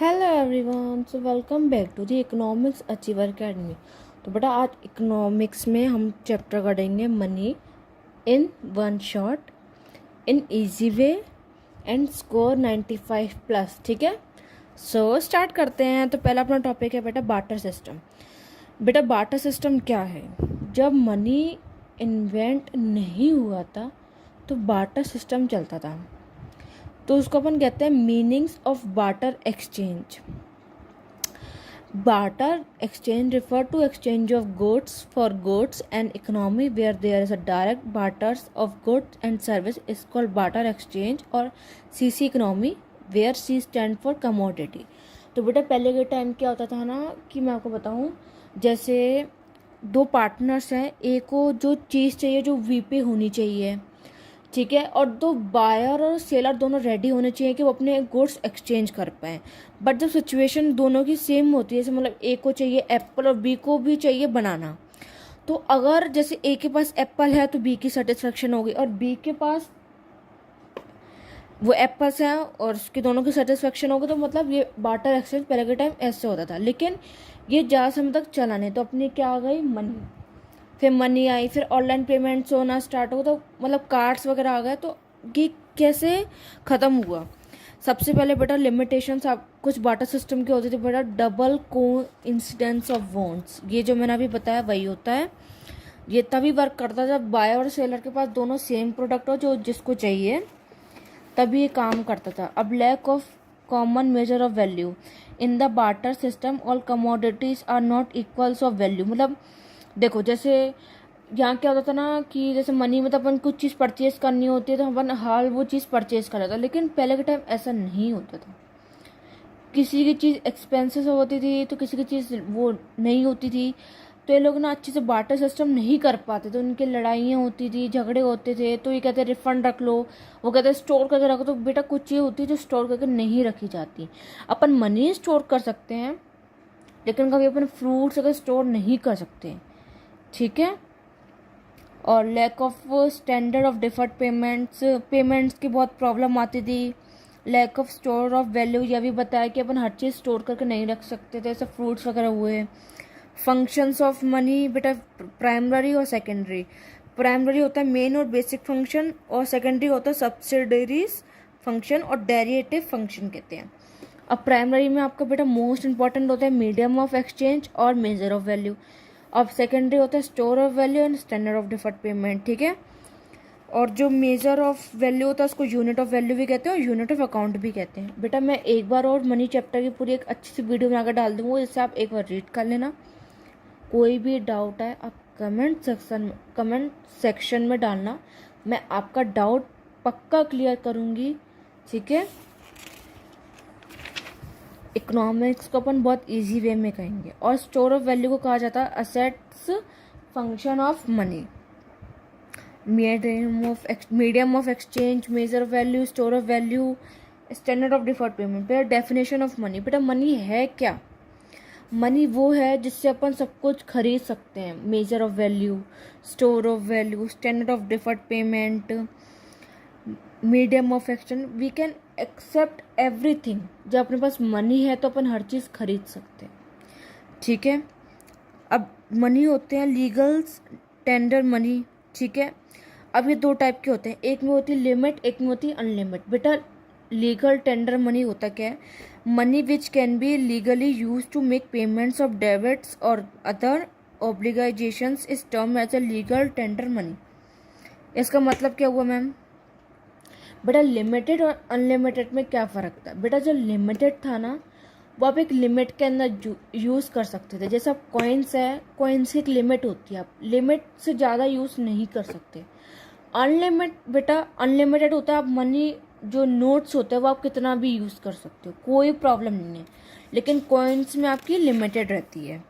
Hello everyone, so welcome back to the economics achiever academy. तो बेटा आज economics में हम चैप्टर करेंगे money in one shot in easy way and score 95 plus. ठीक है, सो स्टार्ट करते हैं। तो पहला अपना टॉपिक है बेटा बार्टर सिस्टम। बेटा बार्टर सिस्टम क्या है? जब मनी इन्वेंट नहीं हुआ था तो बार्टर सिस्टम चलता था। तो उसको अपन कहते हैं meanings of barter exchange. Barter exchange refer to exchange of goods for goods and economy where there is a direct barters of goods and service is called barter exchange और CC economy where C stand for commodity. तो बेटा पहले के time क्या होता था ना कि मैं आपको बताऊं, जैसे दो पार्टनर्स हैं, एक को जो चीज़ चाहिए जो वी पे होनी चाहिए, ठीक है, और दो बायर और सेलर दोनों रेडी होने चाहिए कि वो अपने गुड्स एक्सचेंज कर पाएँ। बट जब सिचुएशन दोनों की सेम होती है, जैसे मतलब ए को चाहिए एप्पल और बी को भी चाहिए बनाना, तो अगर जैसे ए के पास एप्पल है तो बी की सेटिस्फेक्शन होगी, और बी के पास वो एप्पल्स हैं और उसके दोनों की सेटिस्फेक्शन होगी, तो मतलब ये बार्टर एक्सचेंज पहले के टाइम ऐसे होता था। लेकिन ये ज़्यादा समय तक चला नहीं, तो अपनी क्या आ गई मनी, फिर मनी आई, फिर ऑनलाइन पेमेंट्स होना स्टार्ट हो, तो मतलब कार्ड्स वगैरह आ गए। तो ये कैसे ख़त्म हुआ? सबसे पहले बेटा लिमिटेशंस आप कुछ बार्टर सिस्टम की होती थी बेटा, डबल को इंसिडेंस ऑफ वॉन्ट्स। ये जो मैंने अभी बताया वही होता है। ये तभी वर्क करता है जब बायर और सेलर के पास दोनों सेम प्रोडक्ट हो जो जिसको चाहिए, तभी ये काम करता था। अब lack of common measure of value in the barter system, all commodities are not equals of value. मतलब देखो, जैसे यहाँ क्या होता था ना कि जैसे मनी में तो अपन कुछ चीज़ परचेज करनी होती है तो अपन हाल वो चीज़ परचेज कर लेता, लेकिन पहले के टाइम ऐसा नहीं होता था। किसी की चीज़ एक्सपेंसिव होती थी तो किसी की चीज़ वो नहीं होती थी, तो ये लोग ना अच्छे से बार्टर सिस्टम नहीं कर पाते, तो उनकी लड़ाइयाँ होती थी, झगड़े होते थे। तो ये कहते हैं रिफंड रख लो, वो कहते हैं स्टोर करके रखो। तो बेटा कुछ चीज़ होती है जो स्टोर करके नहीं रखी जाती। अपन मनी स्टोर कर सकते हैं लेकिन कभी अपन फ्रूट्स अगर स्टोर नहीं कर सकते, ठीक है। और lack of standard of deferred payments की बहुत प्रॉब्लम आती थी। Lack of store of value, यह भी बताया कि अपन हर चीज़ स्टोर करके नहीं रख सकते थे, जैसे फ्रूट्स वगैरह हुए। फंक्शंस ऑफ मनी बेटा प्राइमरी और सेकेंडरी। प्राइमरी होता है मेन और बेसिक फंक्शन, और सेकेंडरी होता है सब्सिडरीज फंक्शन और डेरिवेटिव फंक्शन कहते हैं। अब प्राइमरी में आपका बेटा मोस्ट इंपॉर्टेंट होता है मीडियम ऑफ एक्सचेंज और मेजर ऑफ वैल्यू। अब सेकेंडरी होता है store of value and standard of deferred payment, ठीक है। और जो मेजर ऑफ वैल्यू होता है उसको यूनिट ऑफ वैल्यू भी कहते हैं और यूनिट ऑफ अकाउंट भी कहते हैं। बेटा मैं एक बार और मनी चैप्टर की पूरी एक अच्छी सी वीडियो बनाकर डाल दूंगा, जिससे आप एक बार रीड कर लेना। कोई भी डाउट है आप कमेंट सेक्शन में डालना, मैं आपका डाउट पक्का क्लियर करूँगी, ठीक है। इकोनॉमिक्स को अपन बहुत इजी वे में कहेंगे। और स्टोर ऑफ वैल्यू को कहा जाता है assets function of money. Medium of exchange, major of value, store of value, standard of deferred payment. बेटा डेफिनेशन ऑफ मनी, बेटा मनी है क्या? मनी वो है जिससे अपन सब कुछ खरीद सकते हैं। Measure of value, store of value, standard of deferred payment, medium of exchange, we can accept everything. जब अपने पास मनी है तो अपन हर चीज़ खरीद सकते हैं, ठीक है। अब मनी होते हैं लीगल टेंडर मनी, ठीक है। अब ये दो टाइप के होते हैं, एक में होती है लिमिट, एक में होती है अनलिमिट। बेटा लीगल टेंडर मनी होता क्या है? Money which can be legally use to make payments of debits और other obligations is term as a legal tender money. इसका मतलब क्या हुआ मैम? बेटा लिमिटेड और अनलिमिटेड में क्या फ़र्क था? बेटा जो लिमिटेड था ना वो आप एक लिमिट के अंदर यूज़ कर सकते थे। जैसे आप कॉइन्स है, कॉइन्स की एक लिमिट होती है, आप लिमिट से ज़्यादा यूज़ नहीं कर सकते। बेटा अनलिमिटेड होता है, आप मनी जो नोट्स होते हैं वो आप कितना भी यूज़ कर सकते हो, कोई प्रॉब्लम नहीं है। लेकिन कॉइन्स में आपकी लिमिटेड रहती है,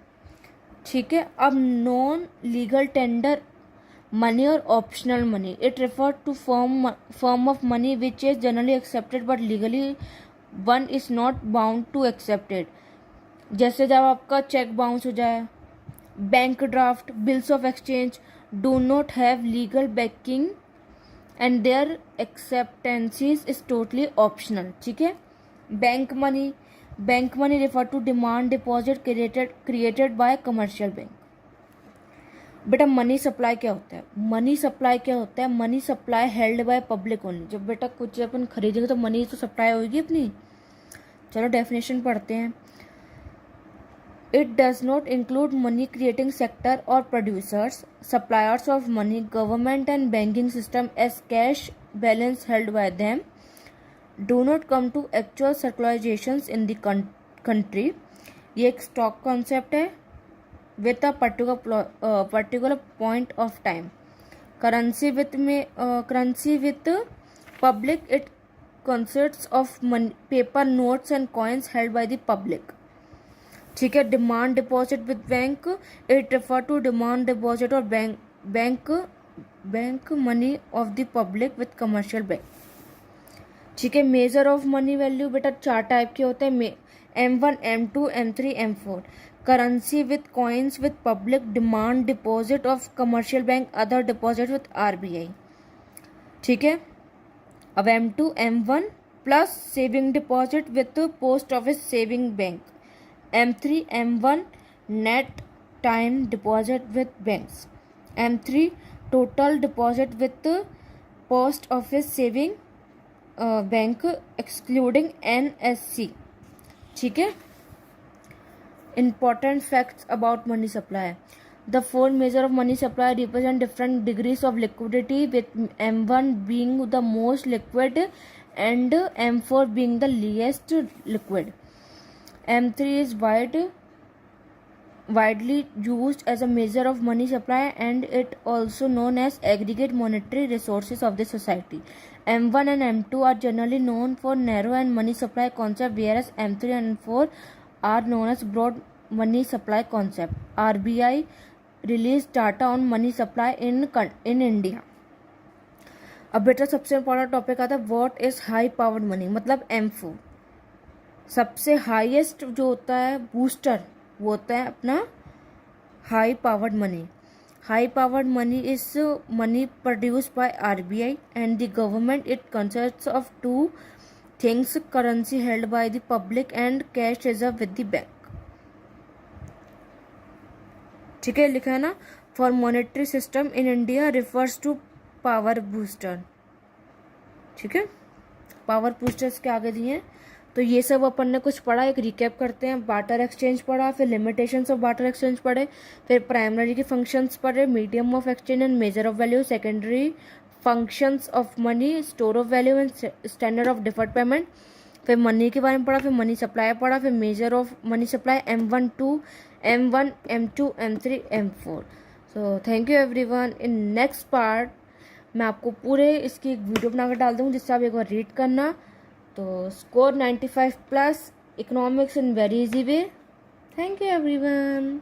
ठीक है। अब नॉन लीगल टेंडर मनी और optional money, it refer to form of money which is generally accepted but legally one is not bound to accept it. जैसे जब आपका चेक बाउंस हो जाए, bank draft, bills of exchange do not have legal backing and their acceptances is totally optional, ठीक है। Bank money bank money refer to demand deposit created by commercial bank. बेटा money supply क्या होता है? Money supply क्या होता है? Money supply held by public only. जब बेटा कुछ अपन खरीदेंगे तो मनी तो सप्लाई होगी अपनी। चलो डेफिनेशन पढ़ते हैं। It does not include money creating sector और producers, suppliers of money, government and banking system as cash balance held by them do not come to actual circularisations in the country. ये एक stock concept है with a particular point of time. Currency with public, it consists of money, paper notes and coins held by the public. ठीक है। Demand deposit with bank, it refer to demand deposit और bank money of the public with commercial bank. ठीक है। Measure of money value बेटा 4 type के होते हैं, M1, M2, M3, M4। Currency with coins with public, demand deposit of commercial bank, other deposit with RBI। ठीक है। अब M2, M1 plus saving deposit with post office saving bank, M3, M1 net time deposit with banks, M3 total deposit with post office saving bank excluding NSC। ठीक है। Important facts about money supply. The 4 measures of money supply represent different degrees of liquidity, with M1 being the most liquid and M4 being the least liquid. M3 is widely used as a measure of money supply, and it also known as aggregate monetary resources of the society. M1 and M2 are generally known for narrow and money supply concept, whereas M3 and M4 are known as broad money supply concept. RBI released data on money supply in India. अब बेटा सबसे important topic आता है what is high powered money, मतलब M4। सबसे highest जो होता है बूस्टर वो होता है अपना high powered money. High powered money is money produced by RBI and the government. It consists of 2 things: currency held by the public and cash reserve with the bank। ठीक है, लिखा है ना। For monetary system in India refers to power booster. ठीक है, power boosters के आगे दिए हैं। तो ये सब अपन ने कुछ पढ़ा, एक रिकैप करते हैं। बार्टर एक्सचेंज पढ़ा, फिर लिमिटेशंस ऑफ बार्टर एक्सचेंज पढ़े, फिर प्राइमरी के फंक्शंस पढ़े, medium of exchange and major of value, secondary functions of money, store of value and standard of deferred payment. फिर मनी के बारे में पढ़ा, फिर मनी सप्लाई पढ़ा, फिर measure of money supply M1, M2, M3, M4। So thank you everyone. In next part मैं आपको पूरे इसकी एक वीडियो बनाकर डाल दूँगी जिससे आप एक बार रीड करना। तो score 95+, economics in very easy way. Thank you everyone.